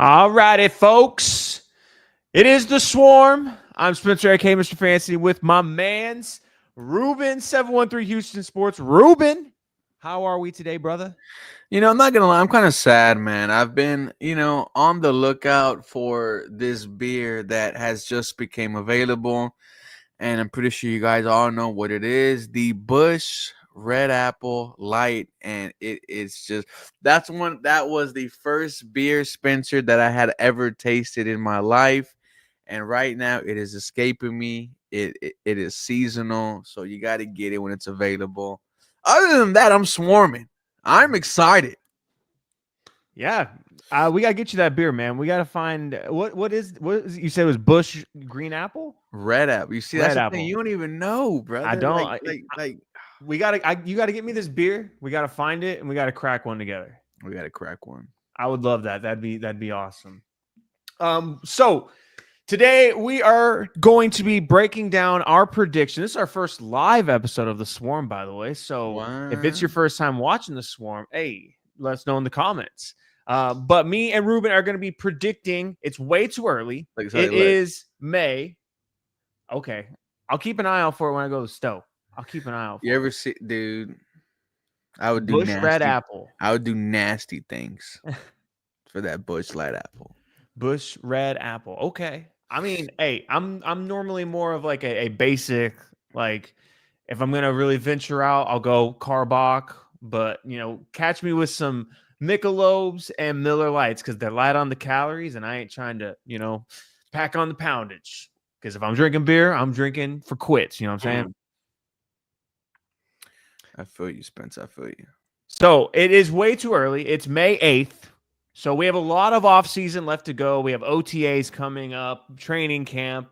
All righty, folks. It is the Swarm. I'm Spencer, aka Mr. Fancy, with my man's Ruben 713 Houston Sports. Ruben, how are we today, brother? I'm not gonna lie, I'm kind of sad, man. I've been, on the lookout for this beer that has just became available, and I'm pretty sure you guys all know what it is. The Bush Red Apple Light, and it is just that was the first beer, Spencer, that I had ever tasted in my life. And right now it is escaping me. It is seasonal, so you got to get it when it's available. Other than that, I'm swarming. I'm excited. Yeah, we gotta get you that beer, man. We gotta find what is you said it was Bush Green Apple, Red Apple. You see, that's Red the thing. Apple. You don't even know, I brother. don't. You gotta get me this beer. We gotta find it and we gotta crack one together. We got to crack one. I would love that. That'd be awesome. So today we are going to be breaking down our prediction. This is our first live episode of the Swarm, by the way. So if it's your What? first time watching the Swarm, hey, let us know in the comments. But me and Ruben are going to be predicting. It's way too early. It is May. Okay, I'll keep an eye out for it when I go to the stove. I'll keep an eye out for You it. ever see, dude? I would do Bush Red nasty. Apple. I would do nasty things for that Bush Light Apple. Bush Red Apple. Okay. I mean, hey, I'm normally more of like a basic, like if I'm gonna really venture out, I'll go Carbach, but catch me with some Michelobes and Miller Lights because they're light on the calories, and I ain't trying to, pack on the poundage. Because if I'm drinking beer, I'm drinking for quits. You know what I'm saying? I feel you, Spence. I feel you. So it is way too early. It's May 8th. So we have a lot of off season left to go. We have OTAs coming up, training camp.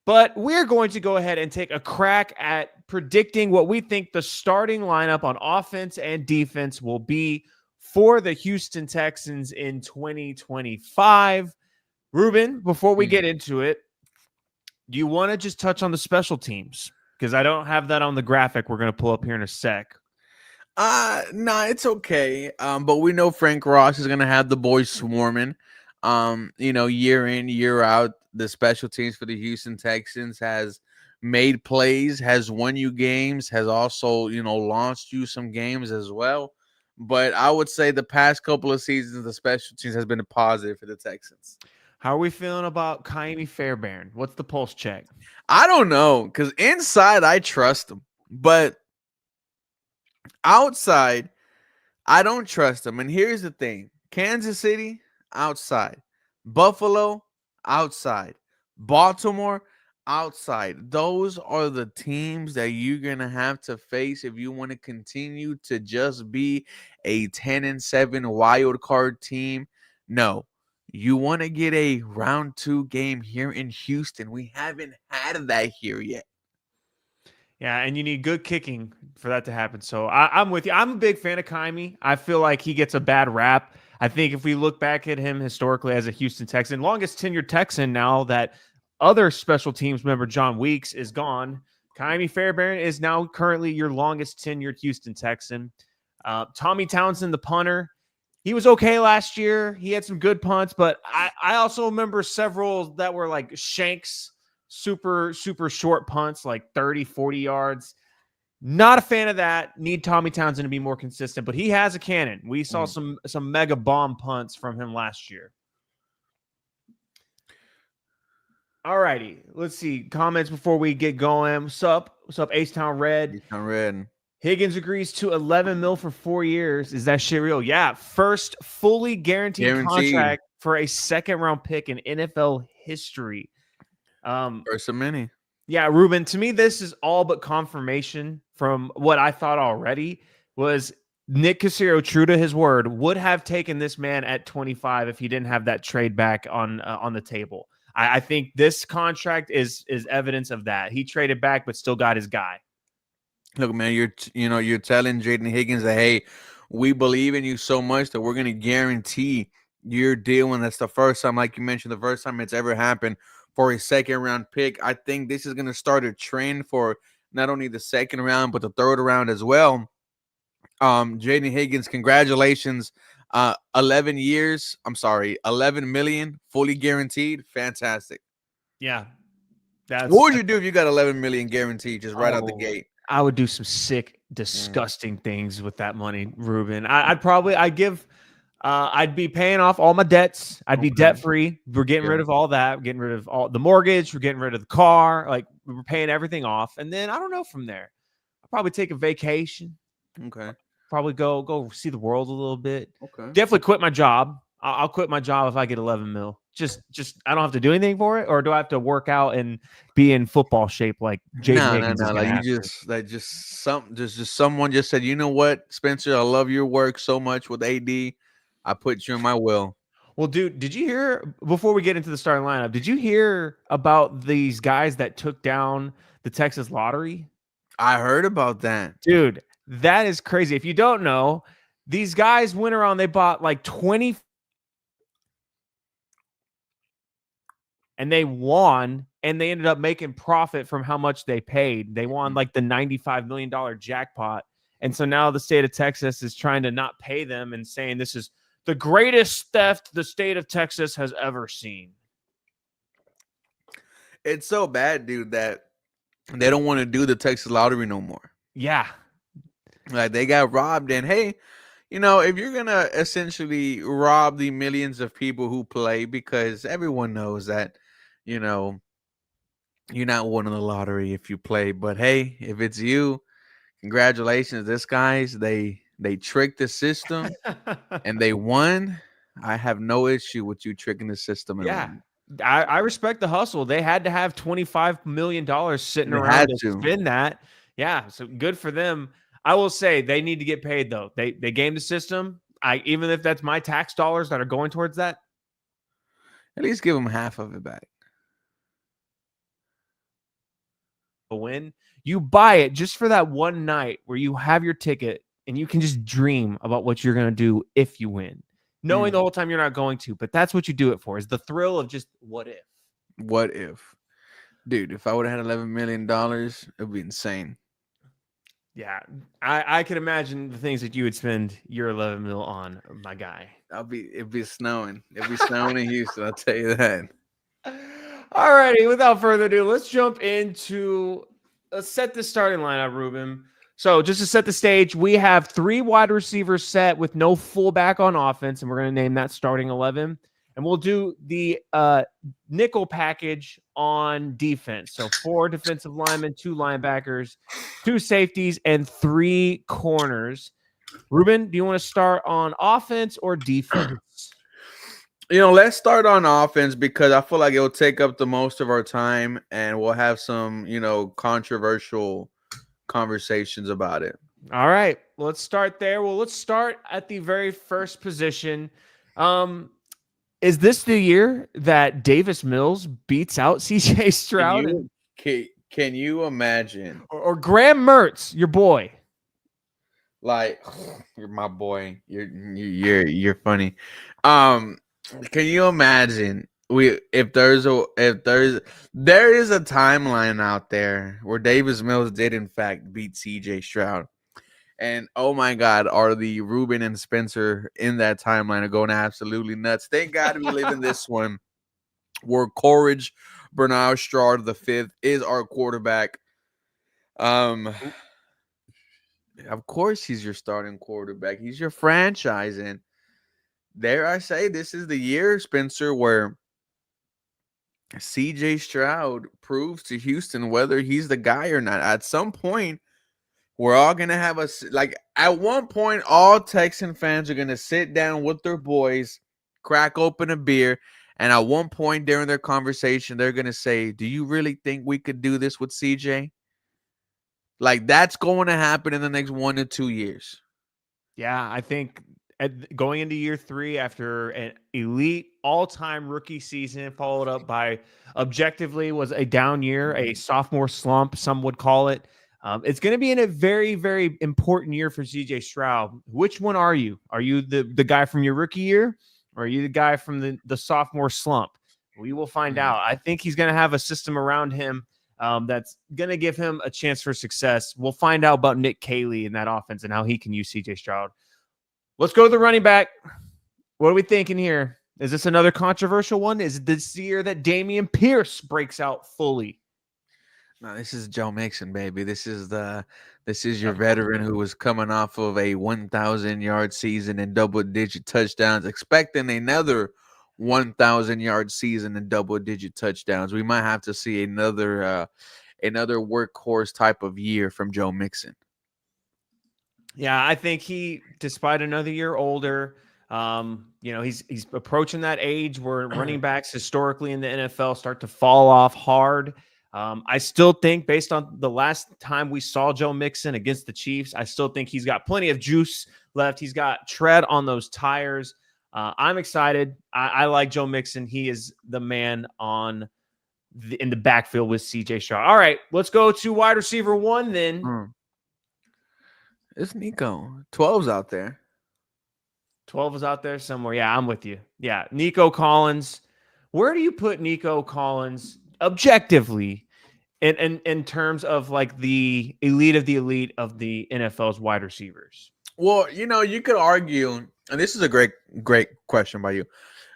But we're going to go ahead and take a crack at predicting what we think the starting lineup on offense and defense will be for the Houston Texans in 2025. Ruben, before we get into it, do you want to just touch on the special teams? Because I don't have that on the graphic we're going to pull up here in a sec. Nah, it's okay. But we know Frank Ross is gonna have the boys swarming. Year in, year out, the special teams for the Houston Texans has made plays, has won you games, has also, launched you some games as well. But I would say the past couple of seasons, the special teams has been a positive for the Texans. How are we feeling about Kaimi Fairbairn? What's the pulse check? I don't know, because inside I trust him, but outside I don't trust him. And here's the thing: Kansas City, outside; Buffalo, outside; Baltimore, outside. Those are the teams that you're gonna have to face if you want to continue to just be a 10-7 wild card team. No, you want to get a round 2 game here in Houston. We haven't had that here yet. Yeah, and you need good kicking for that to happen. So I'm with you. I'm a big fan of Kaimi. I feel like he gets a bad rap. I think if we look back at him historically as a Houston Texan, longest tenured Texan now that other special teams member John Weeks is gone, Kaimi Fairbairn is now currently your longest tenured Houston Texan. Tommy Townsend, the punter, he was okay last year. He had some good punts, but I also remember several that were like shanks, super short punts, like 30, 40 yards. Not a fan of that. Need Tommy Townsend to be more consistent, but he has a cannon. We saw some mega bomb punts from him last year. All righty. Let's see. Comments before we get going. What's up? What's up, H-Town Red? H-Town Red. Higgins agrees to $11 million for 4 years. Is that shit real? Yeah. First fully guaranteed contract for a second-round pick in NFL history. First of many. Yeah, Ruben, to me, this is all but confirmation from what I thought already was Nick Caserio, true to his word, would have taken this man at 25 if he didn't have that trade back on the table. I think this contract is evidence of that. He traded back, but still got his guy. Look, man, you're telling Jaden Higgins that, hey, we believe in you so much that we're going to guarantee your deal. And that's the first time, like you mentioned, the first time it's ever happened for a second-round pick. I think this is going to start a trend for not only the second round, but the third round as well. Jaden Higgins, congratulations 11 years. I'm sorry, 11 million fully guaranteed. Fantastic. Yeah, What would that's you do if you got 11 million guaranteed just right out the oh, gate? I would do some sick, Mm, disgusting things with that money, Ruben. I'd be paying off all my debts. I'd be okay. debt free. We're getting rid Yeah. of all that. We're getting rid of all the mortgage. We're getting rid of the car. Like we're paying everything off, and then I don't know from there. I'll probably take a vacation. Okay. Probably go see the world a little bit. Okay. Definitely quit my job. I'll quit my job if I get 11 mil. Just I don't have to do anything for it, or do I have to work out and be in football shape like Jaden No, no, Higgins is no. going Like to you have to? just like just someone just said, you know what, Spencer, I love your work so much with AD. I put you in my will. Well, dude, did you hear before we get into the starting lineup? Did you hear about these guys that took down the Texas lottery? I heard about that. Dude, that is crazy. If you don't know, these guys went around, they bought like 20 and they won and they ended up making profit from how much they paid. They won like the $95 million jackpot. And so now the state of Texas is trying to not pay them and saying this is the greatest theft the state of Texas has ever seen. It's so bad, dude, that they don't want to do the Texas lottery no more. Yeah. Like they got robbed, and hey, you know, if you're gonna essentially rob the millions of people who play, because everyone knows that, you know, you're not winning the lottery if you play. But hey, if it's you, congratulations. This guys, they tricked the system and they won. I have no issue with you tricking the system and Yeah. winning. I respect the hustle. They had to have $25 million sitting They around had to to. spend that. Yeah. So good for them. I will say they need to get paid though. They gamed the system. Even if that's my tax dollars that are going towards that, At least give them half of it back. a win. You buy it just for that one night where you have your ticket and you can just dream about what you're going to do if you win, knowing the Mm, whole time you're not going to. But that's what you do it for, is the thrill of just what if. what if? Dude, if I would have had $11 million, it'd be insane. Yeah, I can imagine the things that you would spend your 11 mil on, my guy. It'd be snowing. It'd be snowing in Houston, I'll tell you that. All righty, without further ado, let's jump into let's set the starting lineup, Ruben. So just to set the stage, we have 3 wide receivers set with no fullback on offense, and we're going to name that starting 11. And we'll do the nickel package on defense. So 4 defensive linemen, 2 linebackers, 2 safeties, and 3 corners. Ruben, do you want to start on offense or defense? You know, let's start on offense because I feel like it'll take up the most of our time and we'll have some, controversial conversations about it. All right, let's start there. Well, let's start at the very first position. Um, is this the year that Davis Mills beats out CJ Can Stroud you can you imagine? or Graham Mertz, your boy? Like, you're my boy. You're funny. Um, can you imagine there is a timeline out there where Davis Mills did in fact beat CJ Stroud. And oh my God, are the Ruben and Spencer in that timeline are going absolutely nuts. Thank God we live in this one where Courage Bernard Stroud the fifth is our quarterback. Um, of course he's your starting quarterback. He's your franchise, and dare I say, this is the year, Spencer, where CJ Stroud proves to Houston whether he's the guy or not. At some point, we're all gonna have at one point, all Texan fans are gonna sit down with their boys, crack open a beer, and at one point during their conversation, they're gonna say, "Do you really think we could do this with CJ?" Like, that's going to happen in the next 1 to 2 years. Yeah, I think going into year 3 after an elite all-time rookie season, followed up by objectively was a down year, a sophomore slump, some would call it. It's going to be in a very, very important year for CJ Stroud. Which one are you? Are you the guy from your rookie year, or are you the guy from the sophomore slump? We will find out. I think he's going to have a system around him that's going to give him a chance for success. We'll find out about Nick Caley in that offense and how he can use CJ Stroud. Let's go to the running back. What are we thinking here? Is this another controversial one? Is it this year that Damian Pierce breaks out fully? No, this is Joe Mixon, baby. This is your veteran who was coming off of a 1,000-yard season and double-digit touchdowns, expecting another 1,000-yard season and double-digit touchdowns. We might have to see another workhorse type of year from Joe Mixon. Yeah, I think he, despite another year older, he's approaching that age where running backs historically in the NFL start to fall off hard. I still think, based on the last time we saw Joe Mixon against the Chiefs, I still think he's got plenty of juice left. He's got tread on those tires. I'm excited. I like Joe Mixon. He is the man in the backfield with CJ Stroud. All right, let's go to wide receiver one then. It's Nico. 12's out there. 12 is out there somewhere. Yeah, I'm with you. Yeah, Nico Collins. Where do you put Nico Collins objectively in terms of like the elite of the NFL's wide receivers? Well, you could argue, and this is a great question by you.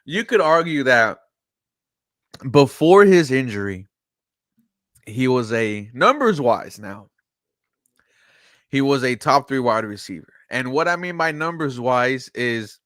You could argue that before his injury, he was numbers wise now. He was a top 3 wide receiver. And what I mean by numbers wise is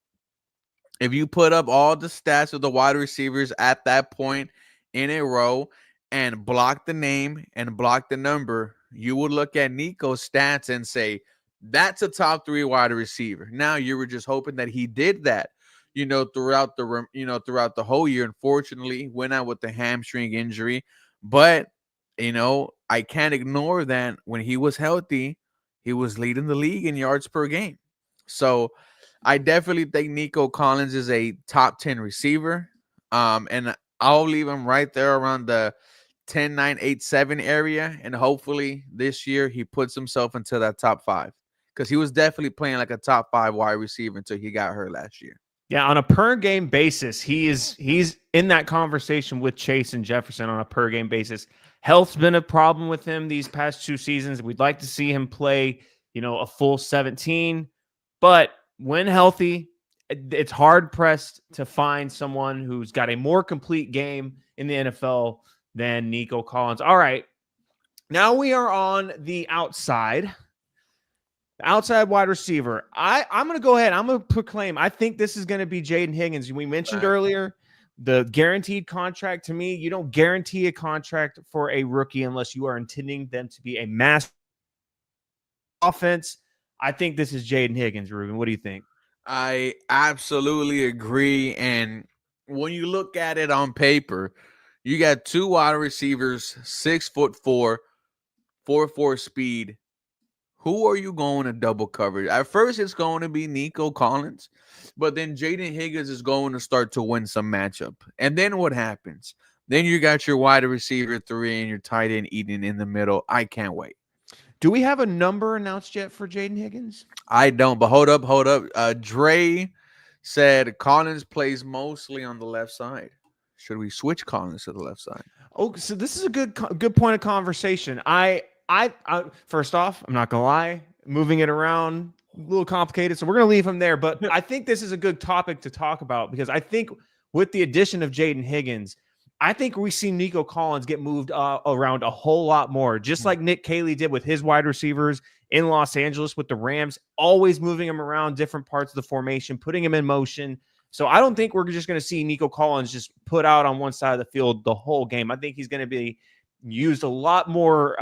if you put up all the stats of the wide receivers at that point in a row and block the name and block the number, you would look at Nico's stats and say, that's a top 3 wide receiver. Now you were just hoping that he did that, throughout the whole year. Unfortunately, went out with the hamstring injury. But, I can't ignore that when he was healthy, he was leading the league in yards per game. So I definitely think Nico Collins is a top 10 receiver. And I'll leave him right there around the 10, 9, 8, 7 area. And hopefully this year he puts himself into that top 5. Because he was definitely playing like a top 5 wide receiver until he got hurt last year. Yeah, on a per game basis, he's in that conversation with Chase and Jefferson on a per game basis. Health's been a problem with him these past 2 seasons. We'd like to see him play, a full 17, but when healthy, it's hard pressed to find someone who's got a more complete game in the NFL than Nico Collins. All right, now we are on the outside wide receiver. I'm going to go ahead. I'm going to proclaim. I think this is going to be Jaden Higgins. We mentioned earlier the guaranteed contract. To me, you don't guarantee a contract for a rookie unless you are intending them to be a mass offense. I think this is Jaden Higgins, Ruben. What do you think? I absolutely agree. And when you look at it on paper, you got 2 wide receivers, 6'4", 4.4 speed. Who are you going to double cover? At first, it's going to be Nico Collins, but then Jaden Higgins is going to start to win some matchup. And then what happens? Then you got your wide receiver 3 and your tight end eating in the middle. I can't wait. Do we have a number announced yet for Jaden Higgins? I don't, but hold up. Dre said Collins plays mostly on the left side. Should we switch Collins to the left side? Oh, so this is a good point of conversation. I first off, I'm not gonna lie, moving it around a little complicated, so we're gonna leave him there. But I think this is a good topic to talk about because I think with the addition of Jaden Higgins, I think we see Nico Collins get moved around a whole lot more, just like Nick Caley did with his wide receivers in Los Angeles with the Rams, always moving him around different parts of the formation, putting him in motion. So I don't think we're just going to see Nico Collins just put out on one side of the field the whole game. I think he's going to be used a lot more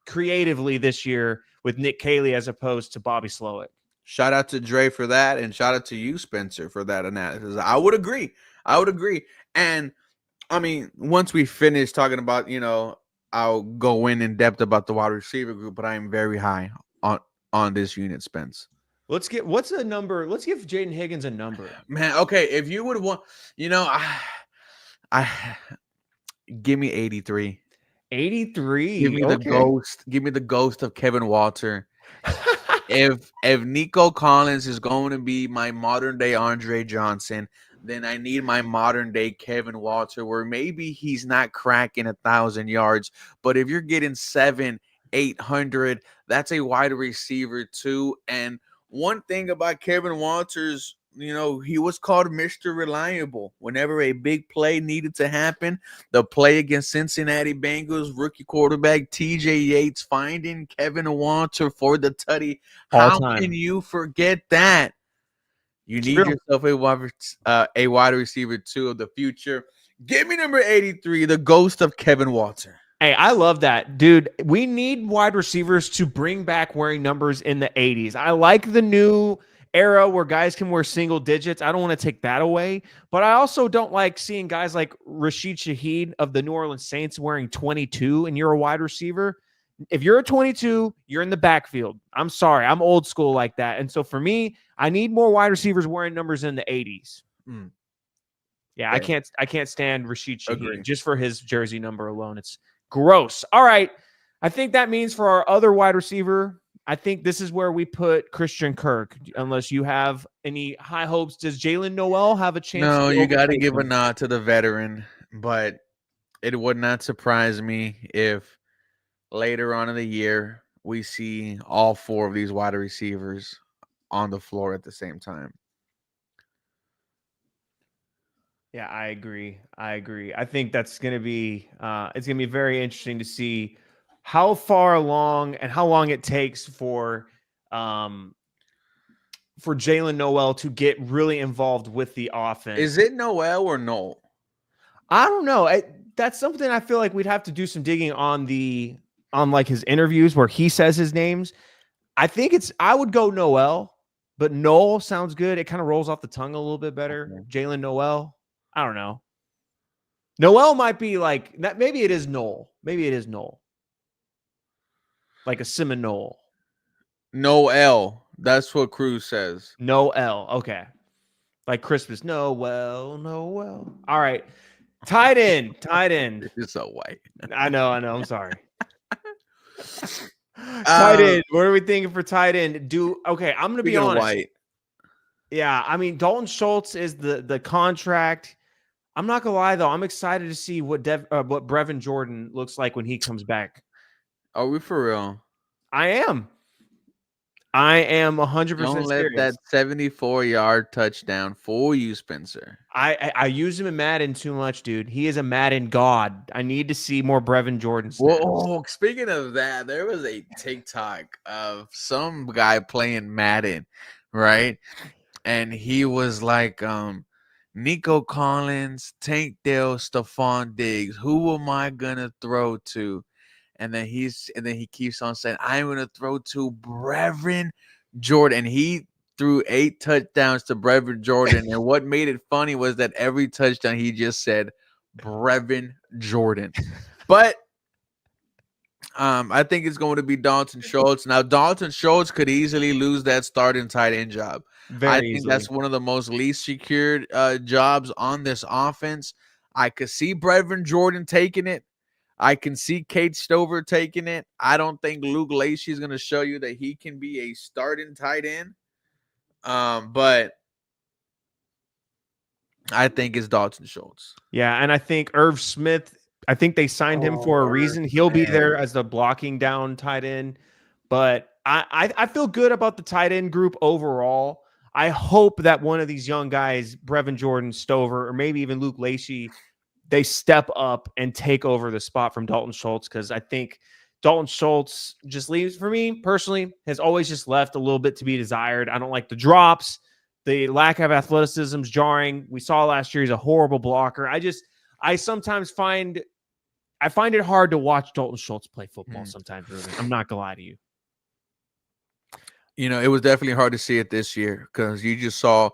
creatively this year with Nick Caley as opposed to Bobby Slowick. Shout out to Dre for that, and shout out to you, Spencer, for that analysis. I would agree. And I mean, once we finish talking about, I'll go in depth about the wide receiver group, but I am very high on this unit, Spence. What's a number? Let's give Jaden Higgins a number. Man, okay, if you would want, I give me 83. 83. Give me the ghost. Give me the ghost of Kevin Walter. If Nico Collins is going to be my modern day Andre Johnson, then I need my modern day Kevin Walter, where maybe he's not cracking 1,000 yards, but if you're getting 700, 800, that's a wide receiver too. And one thing about Kevin Walter's he was called Mr. Reliable. Whenever a big play needed to happen, the play against Cincinnati Bengals, rookie quarterback TJ Yates finding Kevin Walter for the tutty. All How can time. you forget that? You It's need true. yourself a wide receiver two of the future. Give me number 83, the ghost of Kevin Walter. Hey, I love that. Dude, we need wide receivers to bring back wearing numbers in the 80s. I like the new era where guys can wear single digits. I don't want to take that away, but I also don't like seeing guys like Rashid Shaheed of the New Orleans Saints wearing 22 and you're a wide receiver. If you're a 22, you're in the backfield. I'm sorry. I'm old school like that. And so for me, I need more wide receivers wearing numbers in the 80s. Yeah, Fair. I can't stand Rashid Shaheed Agree. just for his jersey number alone. It's gross. All right. I think that means for our other wide receiver, I think this is where we put Christian Kirk, unless you have any high hopes. Does Jalen Noel have a chance No, to you got to overtake give a him? nod to the veteran, but it would not surprise me if later on in the year we see all four of these wide receivers on the floor at the same time. Yeah, I agree. I think that's going to be it's going to be very interesting to see how far along and how long it takes um for Jalen Noel to get really involved with the offense. Is it Noel or Noel? I don't know. That's something I feel like we'd have to do some digging on like his interviews where he says his names. I would go Noel, but Noel sounds good. It kind of rolls off the tongue a little bit better. Okay. Jalen Noel. I don't know. Noel might be like that. Maybe it is Noel. Maybe it is Noel. Like a Seminole. Noel. That's what Cruz says. Noel. Okay. Like Christmas. Noel. Noel. All right. Tight end. Tight end. You're so white. I know. I'm sorry. Tight end. What are we thinking for tight end? Okay, I'm gonna be Speaking of honest. white, Yeah, I mean Dalton Schultz is the contract. I'm not gonna lie though, I'm excited to see what Brevin Jordan looks like when he comes back. are we for real? I am. I am 100% Don't let that serious. 74-yard touchdown fool you, Spencer. I use him in Madden too much, dude. He is a Madden god. I need to see more Brevin Jordan snaps. Whoa, speaking of that, there was a TikTok of some guy playing Madden, right? And he was like, Nico Collins, Tank Dell, Stephon Diggs. Who am I gonna throw to? And then he keeps on saying, I'm gonna throw to Brevin Jordan. And he threw 8 touchdowns to Brevin Jordan. And what made it funny was that every touchdown he just said Brevin Jordan. But I think it's going to be Dalton Schultz. Now, Dalton Schultz could easily lose that starting tight end job. I Very think easily. that's one of the most least secured jobs on this offense. I could see Brevin Jordan taking it. I can see Kate Stover taking it. I don't think Luke Lacey is going to show you that he can be a starting tight end. But I think it's Dalton Schultz. Yeah, and I think Irv Smith, I think they signed him for a reason. He'll be there as the blocking down tight end. But I feel good about the tight end group overall. I hope that one of these young guys, Brevin Jordan, Stover, or maybe even Luke Lacey, they step up and take over the spot from Dalton Schultz, because I think Dalton Schultz just leaves, for me personally, has always just left a little bit to be desired. I don't like the drops. The lack of athleticism is jarring. We saw last year he's a horrible blocker. I sometimes find it hard to watch Dalton Schultz play football sometimes, Ruben. I'm not going to lie to you. You know, it was definitely hard to see it this year because you just saw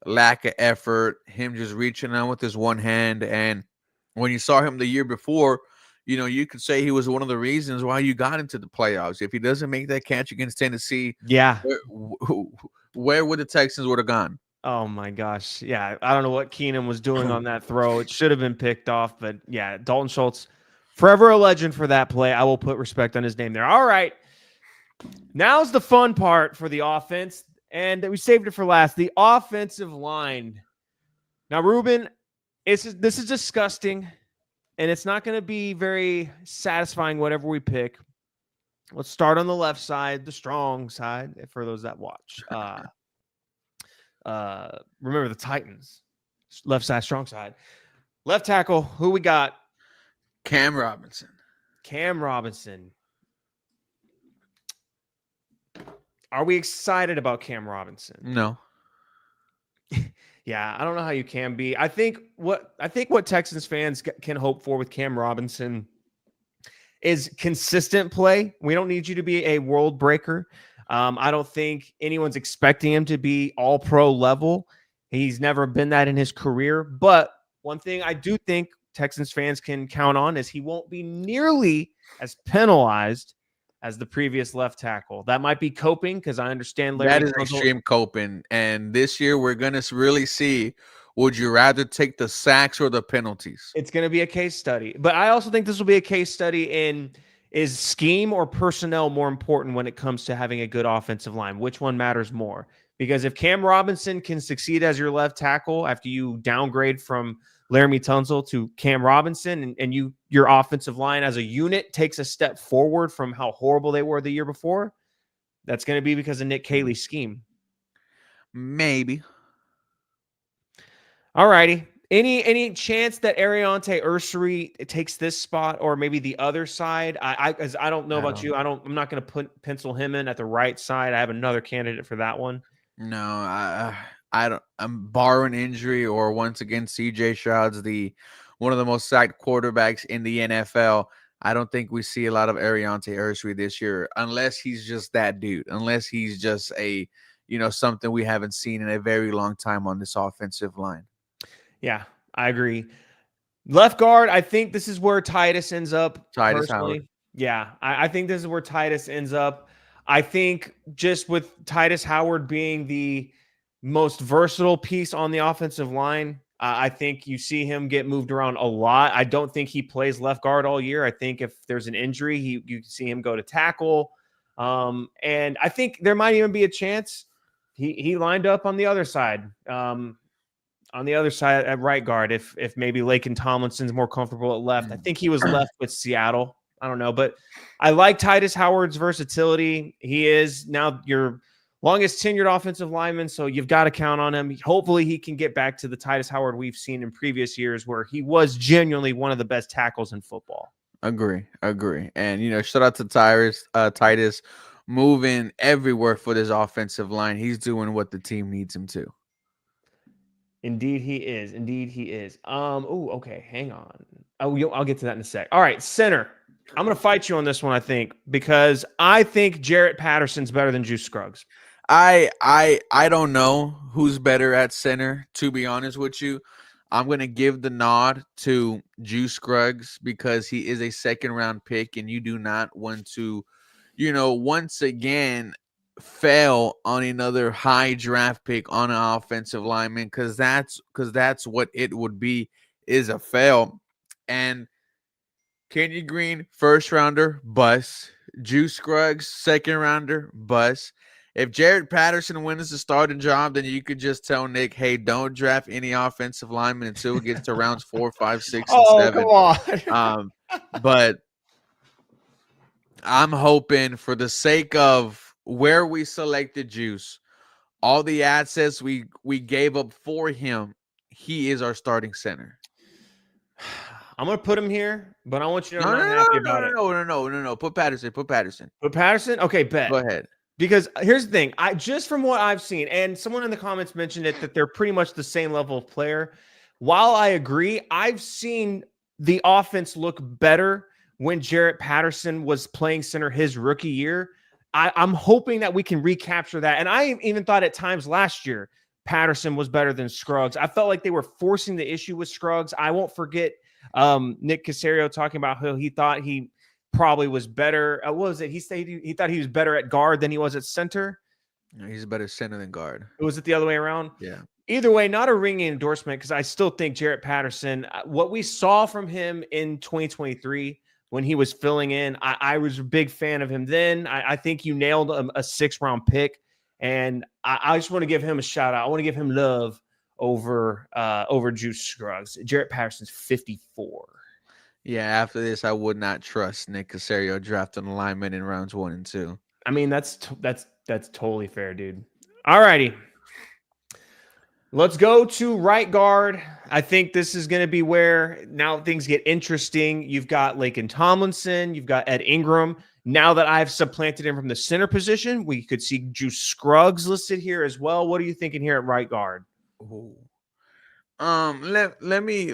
lack of effort, him just reaching out with his one hand. And when you saw him the year before, you know, you could say he was one of the reasons why you got into the playoffs. If he doesn't make that catch against Tennessee, Yeah. where would the Texans would have gone? Oh my gosh. Yeah. I don't know what Keenum was doing on that throw. It should have been picked off, but yeah, Dalton Schultz, forever a legend for that play. I will put respect on his name there. All right. Now's the fun part for the offense, and we saved it for last. The offensive line. Now, Ruben, this is disgusting, and it's not going to be very satisfying whatever we pick. Let's start on the left side, the strong side, for those that watch. Remember the Titans, left side, strong side, left tackle. Who we got? Cam Robinson. Cam Robinson. Are we excited about Cam Robinson? No. Yeah, I don't know how you can be. I think what Texans fans can hope for with Cam Robinson is consistent play. We don't need you to be a world breaker. I don't think anyone's expecting him to be all pro level. He's never been that in his career. But one thing I do think Texans fans can count on is he won't be nearly as penalized as the previous left tackle. That might be coping because I understand That Larry is Tunsil. extreme coping. And this year, we're going to really see, would you rather take the sacks or the penalties? It's going to be a case study. But I also think this will be a case study in is scheme or personnel more important when it comes to having a good offensive line? Which one matters more? Because if Cam Robinson can succeed as your left tackle after you downgrade from Laramie Tunsil to Cam Robinson and your offensive line as a unit takes a step forward from how horrible they were the year before, that's going to be because of Nick Caley's scheme. Maybe. All righty. Any chance that Ariante Ursary takes this spot or maybe the other side? I don't know about you. I'm not going to pencil him in at the right side. I have another candidate for that one. No, I don't. I'm barring injury or once again CJ Stroud's one of the most sacked quarterbacks in the NFL. I don't think we see a lot of Ariante Ursary this year unless he's just that dude. Unless he's just something we haven't seen in a very long time on this offensive line. Yeah, I agree. Left guard, I think this is where Titus ends up. Titus personally. Howard. Yeah, I think this is where Titus ends up. I think just with Titus Howard being the most versatile piece on the offensive line, I think you see him get moved around a lot. I don't think he plays left guard all year. I think if there's an injury, you see him go to tackle. And I think there might even be a chance he lined up on the other side. On the other side at right guard, if maybe Laken Tomlinson's more comfortable at left. I think he was left with Seattle. I don't know, but I like Titus Howard's versatility. He is now your longest tenured offensive lineman, so you've got to count on him. Hopefully he can get back to the Titus Howard we've seen in previous years where he was genuinely one of the best tackles in football. Agree. And, shout out to Titus moving everywhere for this offensive line. He's doing what the team needs him to. Indeed he is. Oh, okay. Hang on. I'll get to that in a sec. All right, center. I'm going to fight you on this one, I think, because I think Jarrett Patterson's better than Juice Scruggs. I don't know who's better at center, to be honest with you. I'm going to give the nod to Juice Scruggs because he is a second-round pick, and you do not want to, once again fail on another high draft pick on an offensive lineman because that's what it would be, is a fail. And Kenny Green, first rounder, bust. Juice Scruggs, second rounder, bust. If Jarrett Patterson wins the starting job, then you could just tell Nick, hey, don't draft any offensive lineman until it gets to rounds 4, 5, 6, and 7. Come on. But I'm hoping for the sake of where we selected Juice, all the assets we gave up for him, he is our starting center. I'm going to put him here, but I want you to know I'm not happy about it. No. Put Patterson. Put Patterson? Okay, bet. Go ahead. Because here's the thing. Just from what I've seen, and someone in the comments mentioned it, that they're pretty much the same level of player. While I agree, I've seen the offense look better when Jarrett Patterson was playing center his rookie year. I'm hoping that we can recapture that. And I even thought at times last year, Patterson was better than Scruggs. I felt like they were forcing the issue with Scruggs. I won't forget Nick Caserio talking about how he thought he probably was better. What was it? He said he thought he was better at guard than he was at center. No, he's a better center than guard. Was it the other way around? Yeah. Either way, not a ringing endorsement because I still think Jarrett Patterson, what we saw from him in 2023 when he was filling in, I was a big fan of him then. I think you nailed a 6th-round pick, and I just want to give him a shout out. I want to give him love over Juice Scruggs. Jarrett Patterson's 54. Yeah, after this, I would not trust Nick Caserio drafting a lineman in rounds 1 and 2. I mean, that's totally fair, dude. All righty. Let's go to right guard. I think this is going to be where now things get interesting. You've got Laken Tomlinson, you've got Ed Ingram. Now that I've supplanted him from the center position, we could see Juice Scruggs listed here as well. What are you thinking here at right guard? Ooh. Let me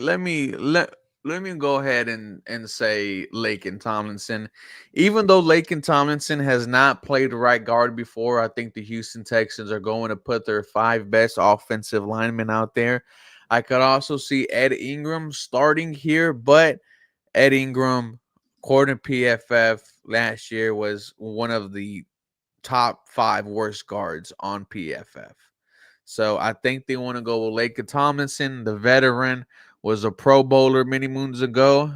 go ahead and say Laken Tomlinson. Even though Laken Tomlinson has not played right guard before, I think the Houston Texans are going to put their 5 best offensive linemen out there. I could also see Ed Ingram starting here, but Ed Ingram, according to PFF, last year was one of the top 5 worst guards on PFF. So I think they want to go with Laken Tomlinson, the veteran, was a Pro Bowler many moons ago.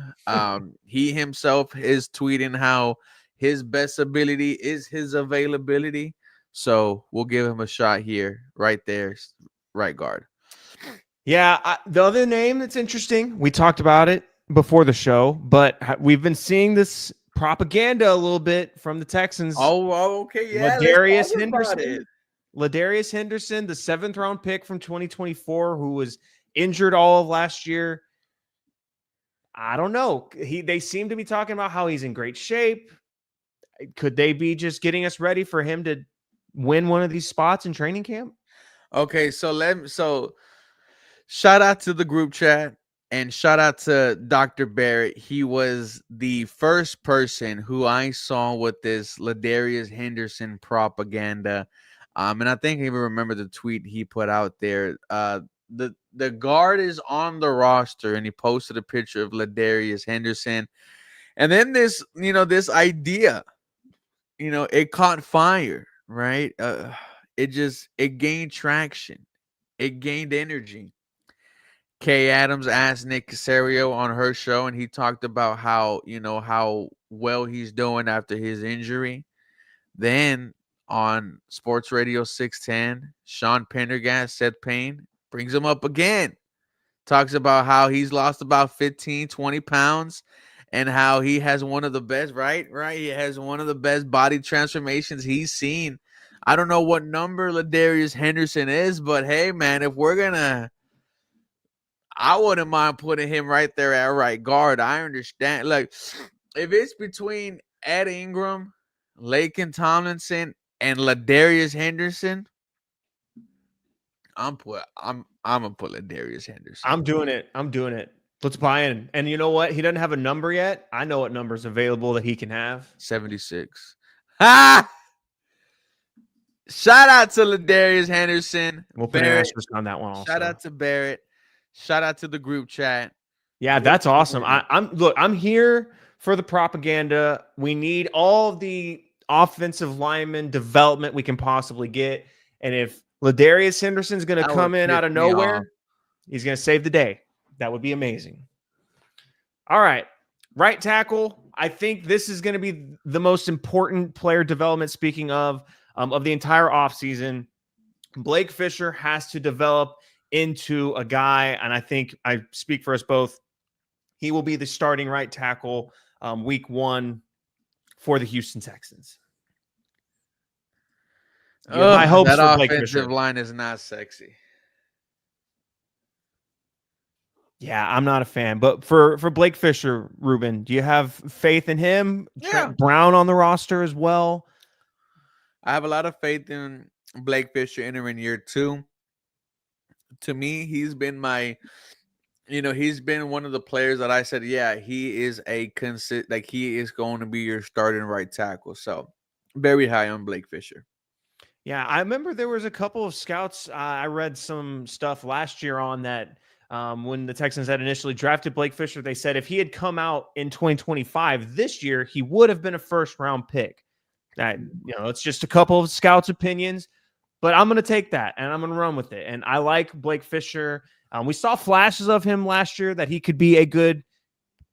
He himself is tweeting how his best ability is his availability. So we'll give him a shot here, right there, right guard. Yeah, the other name that's interesting, we talked about it before the show, but we've been seeing this propaganda a little bit from the Texans. Okay, yeah, let's talk about it. Ladarius Henderson, the 7th round pick from 2024, who was injured all of last year. I don't know. They seem to be talking about how he's in great shape. Could they be just getting us ready for him to win one of these spots in training camp? Okay, so shout out to the group chat and shout out to Dr. Barrett. He was the first person who I saw with this Ladarius Henderson propaganda. And I think I even remember the tweet he put out there. The guard is on the roster, and he posted a picture of Ladarius Henderson. And then this idea, it caught fire, right? It gained traction. It gained energy. Kay Adams asked Nick Casario on her show, and he talked about how well he's doing after his injury. Then on Sports Radio 610, Sean Pendergast, Seth Payne, brings him up again. Talks about how he's lost about 15, 20 pounds and how he has one of the best, right? He has one of the best body transformations he's seen. I don't know what number Ladarius Henderson is, but hey, man, I wouldn't mind putting him right there at right guard. I understand. Like, if it's between Ed Ingram, Laken Tomlinson, and Ladarius Henderson, I'm gonna put Ladarius Henderson. I'm doing it. Let's buy in. And you know what? He doesn't have a number yet. I know what number's available that he can have. 76. Ha! Shout out to Ladarius Henderson. We'll put an asterisk on that one also. Shout out to Barrett. Shout out to the group chat. Yeah, that's awesome. I'm here for the propaganda. We need all of the offensive lineman development we can possibly get. And if Ladarius Henderson's going to come in out of nowhere, he's going to save the day. That would be amazing. All right. Right tackle. I think this is going to be the most important player development, speaking of the entire offseason. Blake Fisher has to develop into a guy, and I think I speak for us both. He will be the starting right tackle week 1 for the Houston Texans. My hopes that for Blake offensive Fisher. Line is not sexy. Yeah, I'm not a fan. But for Blake Fisher, Ruben, do you have faith in him? Yeah. Trent Brown on the roster as well? I have a lot of faith in Blake Fisher entering year 2. To me, he's been he's been one of the players that I said, yeah, he is he is going to be your starting right tackle. So very high on Blake Fisher. Yeah, I remember there was a couple of scouts. I read some stuff last year on that when the Texans had initially drafted Blake Fisher. They said if he had come out in 2025 this year, he would have been a first-round pick. It's just a couple of scouts' opinions, but I'm going to take that and I'm going to run with it. And I like Blake Fisher. We saw flashes of him last year that he could be a good,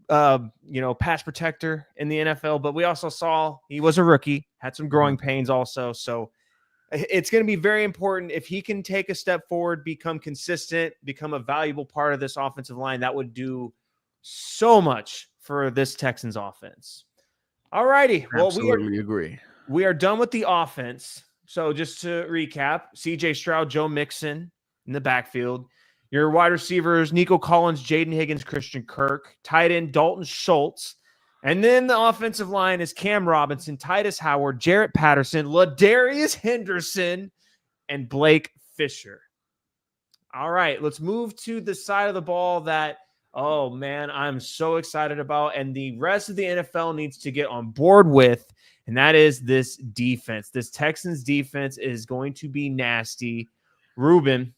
pass protector in the NFL, but we also saw he was a rookie, had some growing pains also. So it's going to be very important if he can take a step forward, become consistent, become a valuable part of this offensive line. That would do so much for this Texans offense. All righty. Well, absolutely agree. We are done with the offense. So just to recap, CJ Stroud, Joe Mixon, in the backfield. Your wide receivers, Nico Collins, Jaden Higgins, Christian Kirk. Tight end, Dalton Schultz. And then the offensive line is Cam Robinson, Titus Howard, Jarrett Patterson, Ladarius Henderson, and Blake Fisher. All right, let's move to the side of the ball that, oh man, I'm so excited about, and the rest of the NFL needs to get on board with, and that is this defense. This Texans defense is going to be nasty. Ruben,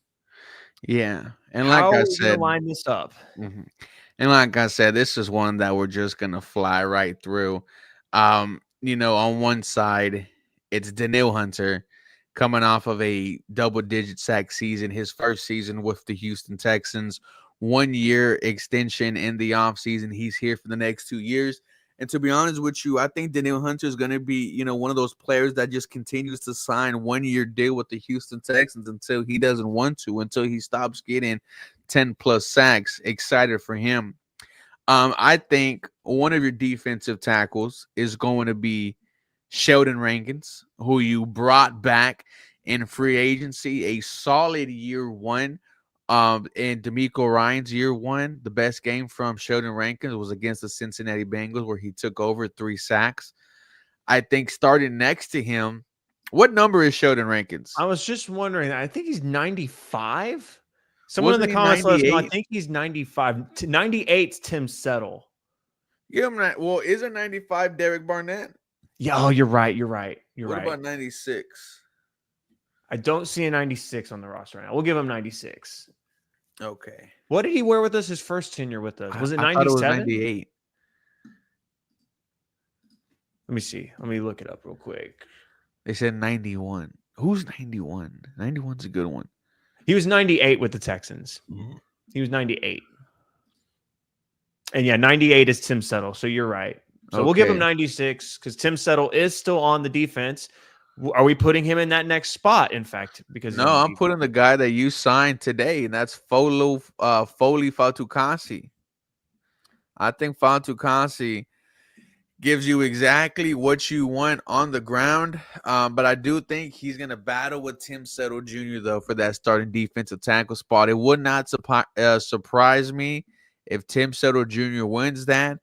Yeah. And like how I are we going to said, line this up? mhm. And like I said, this is one that we're just gonna fly right through. On one side, it's Daniil Hunter coming off of a double-digit sack season, his first season with the Houston Texans. 1 year extension in the offseason. He's here for the next 2 years. And to be honest with you, I think Daniil Hunter is going to be, one of those players that just continues to sign 1 year deal with the Houston Texans until he doesn't want to, until he stops getting 10 plus sacks. Excited for him. I think one of your defensive tackles is going to be Sheldon Rankins, who you brought back in free agency, a solid year one. And D'Amico Ryan's year one, the best game from Sheldon Rankins was against the Cincinnati Bengals, where he took over 3 sacks. I think starting next to him, what number is Sheldon Rankins? I was just wondering. I think he's 95. Someone in Wasn't the he comments let us know. I 98? think he's 95. 98's Tim Settle. Yeah, well, isn't 95 Derek Barnett? Yeah, oh, you're right. You're right. You're What right. about 96? I don't see a 96 on the roster right now. We'll give him 96. Okay. What did he wear with us his first tenure with us? Was it I thought it was 97? 98. Let me see. Let me look it up real quick. They said 91. Who's 91? 91's a good one. He was 98 with the Texans. He was 98. And yeah, 98 is Tim Settle. So you're right. So we'll give him 96 because Tim Settle is still on the defense. Are we putting him in that next spot, in fact? Because No, I'm putting the guy that you signed today, and that's Foley Fatukasi. I think Fatukasi gives you exactly what you want on the ground. But I do think he's going to battle with Tim Settle Jr., though, for that starting defensive tackle spot. It would not surprise me if Tim Settle Jr. wins that.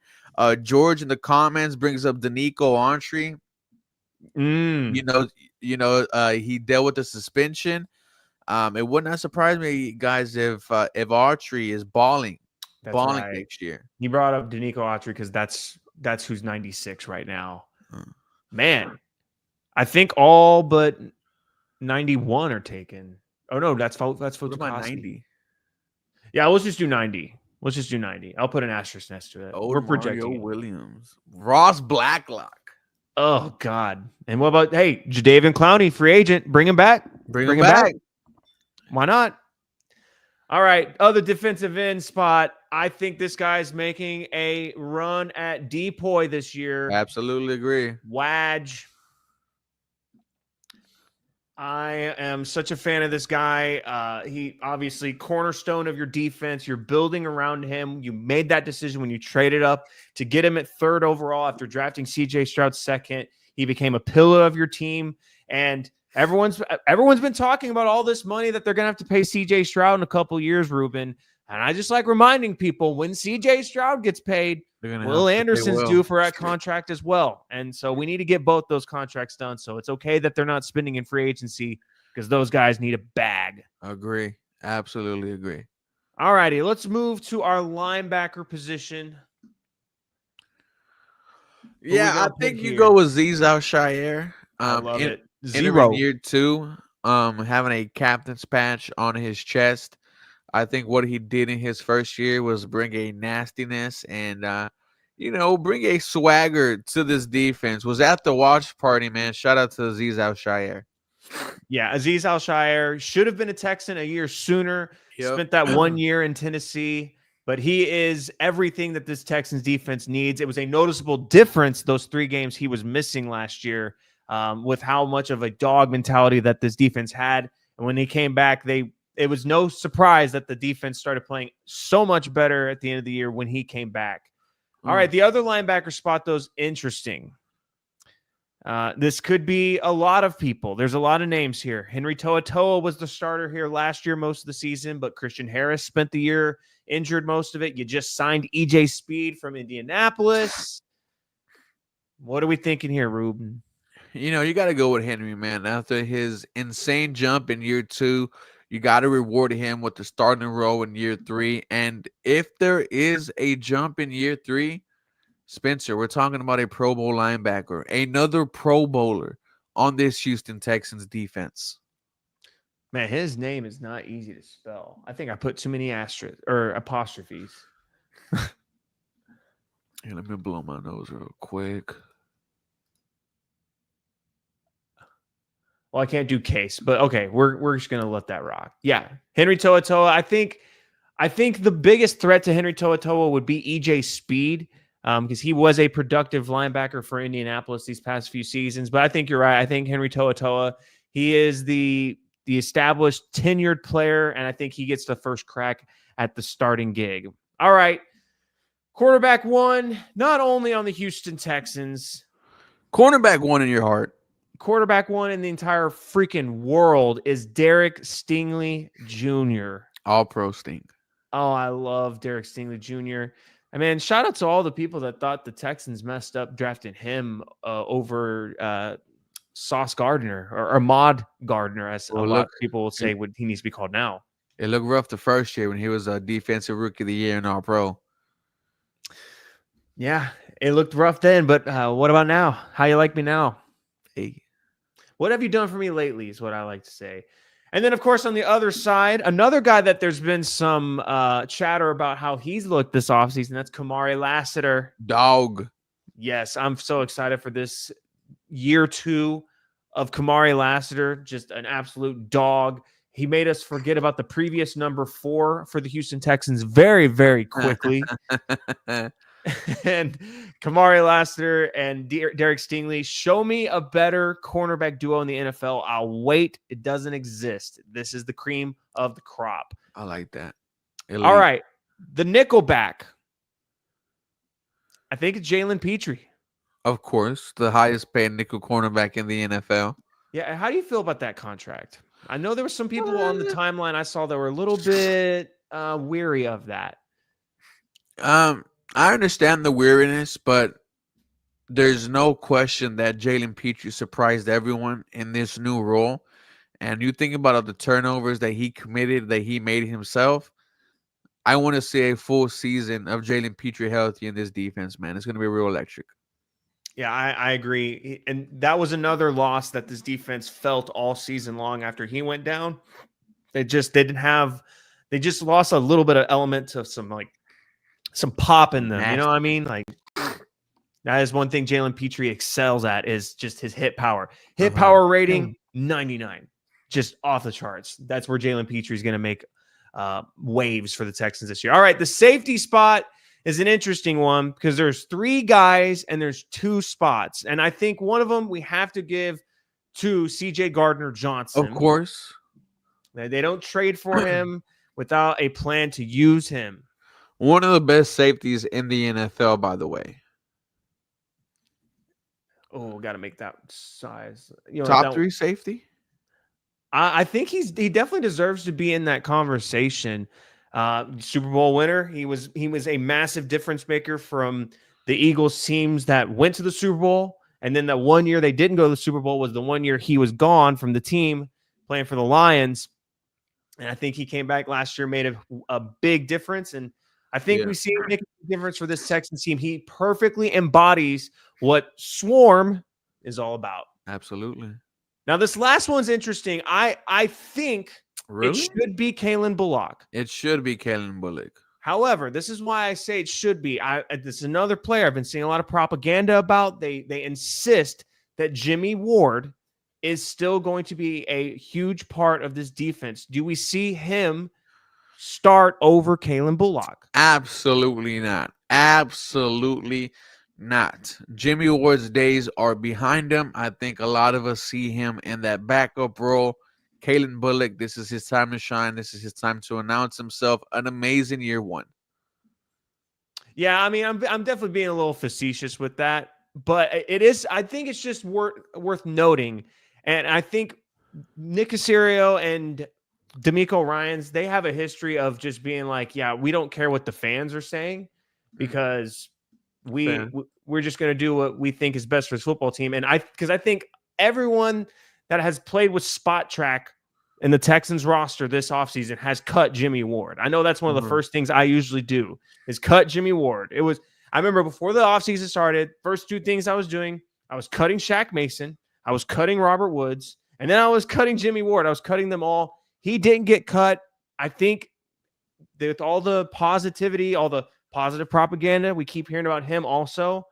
George in the comments brings up Danico Autry. He dealt with the suspension. It would not surprise me, guys, if Autry is balling next year. He brought up Danico Autry because that's who's 96 right now. Man, I think all but 91 are taken. Oh no, that's for What about 90? Yeah, let's just do 90. Let's just do 90. I'll put an asterisk next to it. Oh, We're projecting Mario Williams, Ross Blacklock. Oh God! And what about Jadeveon Clowney, free agent? Bring him back. Bring him back. Why not? All right, other defensive end spot. I think this guy's making a run at Depoy this year. Absolutely agree. Wadge. I am such a fan of this guy. He obviously cornerstone of your defense. You're building around him. You made that decision when you traded up to get him at 3rd overall after drafting CJ Stroud 2nd. He became a pillar of your team, and everyone's been talking about all this money that they're going to have to pay CJ Stroud in a couple years, Ruben. And I just like reminding people when CJ Stroud gets paid, Will Anderson's due for that contract as well. And so we need to get both those contracts done. So it's okay that they're not spending in free agency because those guys need a bag. Agree. Absolutely agree. All righty. Let's move to our linebacker position. Yeah, I think you go with Azeez Al-Shaair. I love it. Zero. Year 2, having a captain's patch on his chest. I think what he did in his first year was bring a nastiness and, bring a swagger to this defense. Was at the watch party, man. Shout out to Azeez Al-Shaair. Yeah, Azeez Al-Shaair should have been a Texan a year sooner. Yep. Spent that 1 year in Tennessee, but he is everything that this Texans defense needs. It was a noticeable difference those 3 games he was missing last year with how much of a dog mentality that this defense had. And when he came back, it was no surprise that the defense started playing so much better at the end of the year when he came back. All right, the other linebacker spot, though, is interesting. This could be a lot of people. There's a lot of names here. Henry To'oTo'o was the starter here last year most of the season, but Christian Harris spent the year injured most of it. You just signed EJ Speed from Indianapolis. What are we thinking here, Ruben? You got to go with Henry, man. After his insane jump in year 2, you got to reward him with the starting role in year 3. And if there is a jump in year 3, Spencer, we're talking about a Pro Bowl linebacker, another Pro Bowler on this Houston Texans defense. Man, his name is not easy to spell. I think I put too many asterisks or apostrophes. Here, let me blow my nose real quick. Well, I can't do case, but okay, we're just gonna let that rock. Yeah, Henry To'oTo'o. I think the biggest threat to Henry To'oTo'o would be EJ Speed, because he was a productive linebacker for Indianapolis these past few seasons. But I think you're right. I think Henry To'oTo'o, he is the established tenured player, and I think he gets the first crack at the starting gig. All right, quarterback 1, not only on the Houston Texans, Cornerback 1 in your heart. quarterback 1 in the entire freaking world is Derek Stingley Jr. All pro Sting. Oh, I love Derek Stingley Jr. I mean, shout out to all the people that thought the Texans messed up drafting him over Sauce Gardner or Ahmad Gardner, as a lot of people will say what he needs to be called now. It looked rough the first year when he was a defensive rookie of the year in All Pro. Yeah, it looked rough then, but what about now? How you like me now? Hey. What have you done for me lately is what I like to say. And then, of course, on the other side, another guy that there's been some chatter about how he's looked this offseason, that's Kamari Lassiter. Dog. Yes, I'm so excited for this year 2 of Kamari Lassiter, just an absolute dog. He made us forget about the previous number 4 for the Houston Texans very, very quickly. And Kamari Lassiter and Derek Stingley, show me a better cornerback duo in the NFL. I'll wait. It doesn't exist. This is the cream of the crop. I like that. Elite. All right. The nickelback. I think it's Jalen Petrie. Of course, the highest paid nickel cornerback in the NFL. Yeah. How do you feel about that contract? I know there were some people on the timeline I saw that were a little bit weary of that. I understand the weariness, but there's no question that Jalen Petrie surprised everyone in this new role. And you think about all the turnovers that he committed, that he made himself. I want to see a full season of Jalen Petrie healthy in this defense, man. It's going to be real electric. Yeah, I agree. And that was another loss that this defense felt all season long after he went down. They just lost a little bit of element to some pop in them. Nasty. You know what I mean? Like, that is one thing Jalen Petrie excels at, is just his hit power. Hit power rating, 99. Just off the charts. That's where Jalen Petrie is going to make waves for the Texans this year. All right, the safety spot is an interesting one because there's 3 guys and there's 2 spots. And I think one of them we have to give to C.J. Gardner-Johnson. Of course. They don't trade for him without a plan to use him. One of the best safeties in the NFL, by the way. Oh, got to make that size. Top 3 safety? I think he definitely deserves to be in that conversation. Super Bowl winner. He was a massive difference maker from the Eagles teams that went to the Super Bowl. And then that one year they didn't go to the Super Bowl was the one year he was gone from the team playing for the Lions. And I think he came back last year, made a big difference. And I think we see him make a difference for this Texans team. He perfectly embodies what Swarm is all about. Absolutely. Now, this last one's interesting. I think it should be Kalen Bullock. It should be Kalen Bullock. However, this is why I say it should be. This is another player I've been seeing a lot of propaganda about. They insist that Jimmy Ward is still going to be a huge part of this defense. Do we see him start over Kalen Bullock? Absolutely not. Absolutely not. Jimmy Ward's days are behind him. I think a lot of us see him in that backup role. Kalen Bullock, this is his time to shine. This is his time to announce himself. An amazing year 1. Yeah, I mean, I'm definitely being a little facetious with that. but it is. I think it's just worth noting, and I think Nick Caserio and D'Amico Ryans, they have a history of just being like, yeah, we don't care what the fans are saying because we're just going to do what we think is best for his football team. And because I think everyone that has played with Spot Track in the Texans roster this offseason has cut Jimmy Ward. I know that's one of the first things I usually do is cut Jimmy Ward. I remember before the offseason started, first two things I was doing, I was cutting Shaq Mason, I was cutting Robert Woods, and then I was cutting Jimmy Ward. I was cutting them all. He didn't get cut. I think with all the positivity, all the positive propaganda we keep hearing about him also,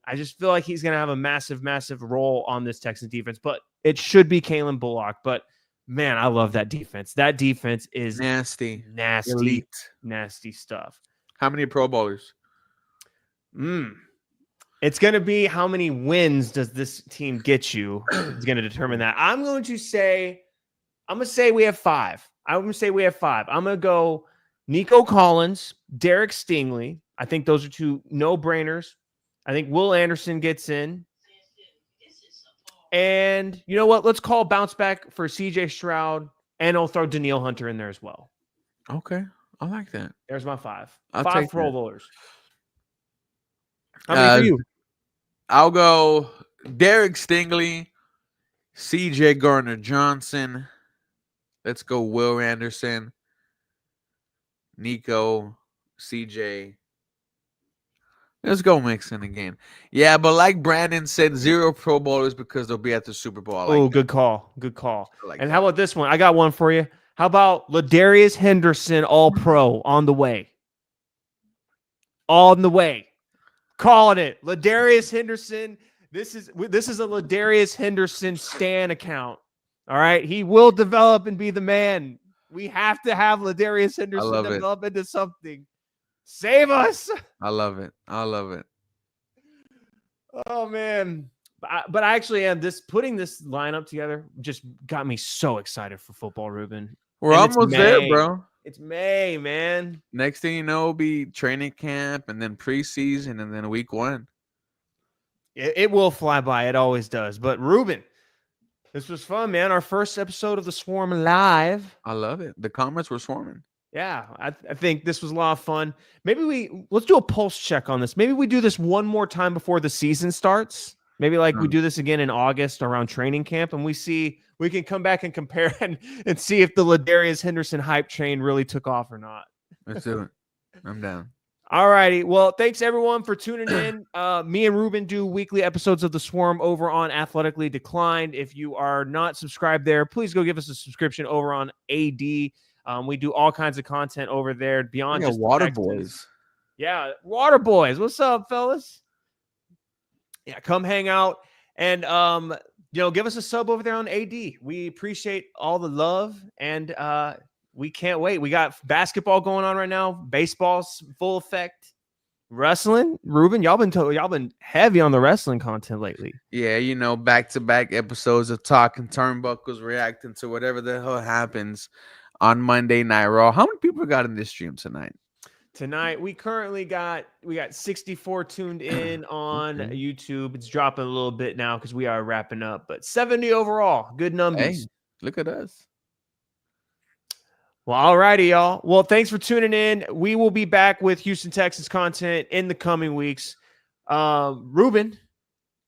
I just feel like he's going to have a massive, massive role on this Texans defense. But it should be Kalen Bullock. But, man, I love that defense. That defense is nasty, elite, nasty stuff. How many Pro Bowlers? It's going to be how many wins does this team get you is going to determine that. I'm going to say we have 5. I'm going to say we have 5. I'm going to go Nico Collins, Derek Stingley. I think those are 2 no-brainers. I think Will Anderson gets in. And you know what? Let's call bounce back for CJ Stroud, and I'll throw Danielle Hunter in there as well. Okay. I like that. There's my 5. I'll 5 take Pro that. Bowlers. How many for you? I'll go Derek Stingley, CJ Gardner-Johnson. Let's go Will Anderson, Nico, CJ. Let's go Mixon again. Yeah, but like Brandon said, 0 Pro Bowlers because they'll be at the Super Bowl. Good call. Good call. Like how about this one? I got one for you. How about Ladarius Henderson, All-Pro on the way? On the way. Calling it. Ladarius Henderson. This is a Ladarius Henderson Stan account. All right. He will develop and be the man. We have to have Ladarius Henderson develop into something. Save us. I love it. Oh, man. But I actually am. Putting this lineup together just got me so excited for football, Ruben. We're almost there, bro. It's May, man. Next thing you know, it'll be training camp and then preseason and then week 1. It will fly by. It always does. But Ruben, this was fun, man. Our first episode of the Swarm Live. I love it. The comments were swarming. Yeah, I think this was a lot of fun. Maybe let's do a pulse check on this. Maybe we do this one more time before the season starts. Maybe we do this again in August around training camp, and we can come back and compare and see if the Ladarius Henderson hype train really took off or not. Let's do it. I'm down. All righty. Well, thanks everyone for tuning in. Me and Ruben do weekly episodes of The Swarm over on Athletically Declined. If you are not subscribed there, please go give us a subscription over on AD. We do all kinds of content over there beyond just Water Boys. Yeah, Water Boys. What's up, fellas? Yeah, come hang out and give us a sub over there on AD. We appreciate all the love and we can't wait. We got basketball going on right now. Baseball's full effect. Wrestling, Ruben, y'all been heavy on the wrestling content lately. Yeah, back-to-back episodes of talking turnbuckles, reacting to whatever the hell happens on Monday Night Raw. How many people got in this stream tonight? Tonight, we got 64 tuned in on YouTube. It's dropping a little bit now because we are wrapping up, but 70 overall. Good numbers. Hey, look at us. Well, all righty, y'all. Well, thanks for tuning in. We will be back with Houston Texans content in the coming weeks. Ruben,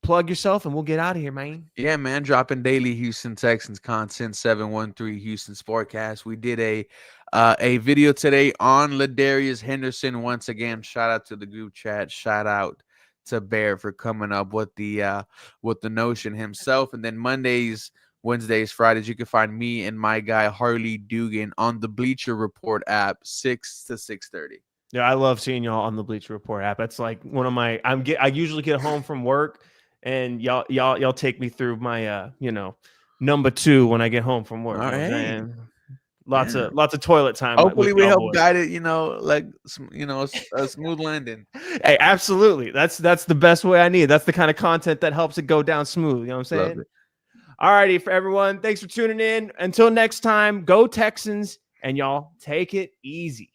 plug yourself and we'll get out of here, man. Yeah, man. Dropping daily Houston Texans content, 713 Houston Sportcast. We did a video today on Ladarius Henderson. Once again, shout out to the group chat. Shout out to Bear for coming up with the notion himself. And then Mondays, Wednesdays, Fridays, you can find me and my guy Harley Dugan on the Bleacher Report app, 6 to 6:30. Yeah, I love seeing y'all on the Bleacher Report app. That's like one of my. I usually get home from work, and y'all take me through my number 2 when I get home from work. All right. Lots of toilet time. Hopefully we help guide it, a smooth landing. Hey, absolutely. That's the best way I need. That's the kind of content that helps it go down smooth. You know what I'm saying? Love it. All righty, for everyone. Thanks for tuning in. Until next time, go Texans, and y'all take it easy.